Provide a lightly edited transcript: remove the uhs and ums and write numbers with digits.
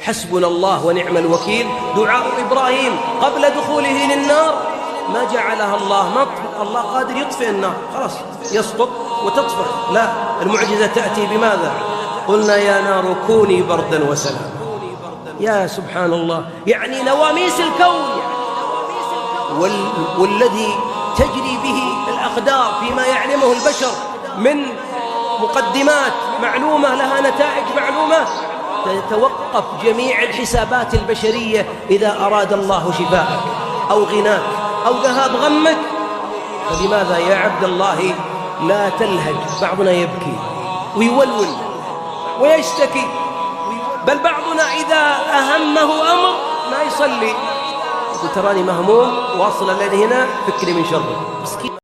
حسبنا الله ونعم الوكيل. دعاء إبراهيم قبل دخوله للنار ما جعلها الله نطفئ، الله قادر يطفئ النار، خلاص يسقط وتطفئ. لا، المعجزة تأتي بماذا؟ قلنا يا نار كوني بردا وسلاما. يا سبحان الله، يعني نواميس الكون والذي تجري به الأقدار فيما يعلمه البشر من مقدمات معلومة لها نتائج معلومة، تتوقف جميع الحسابات البشرية إذا أراد الله شفاءك أو غناك أو ذهاب غمك. فلماذا يا عبد الله لا تلهج؟ بعضنا يبكي ويولول ويشتكي، بل بعضنا إذا أهمه أمر ما يصلي، وتراني مهموم واصل الليل هنا، فكري من شره.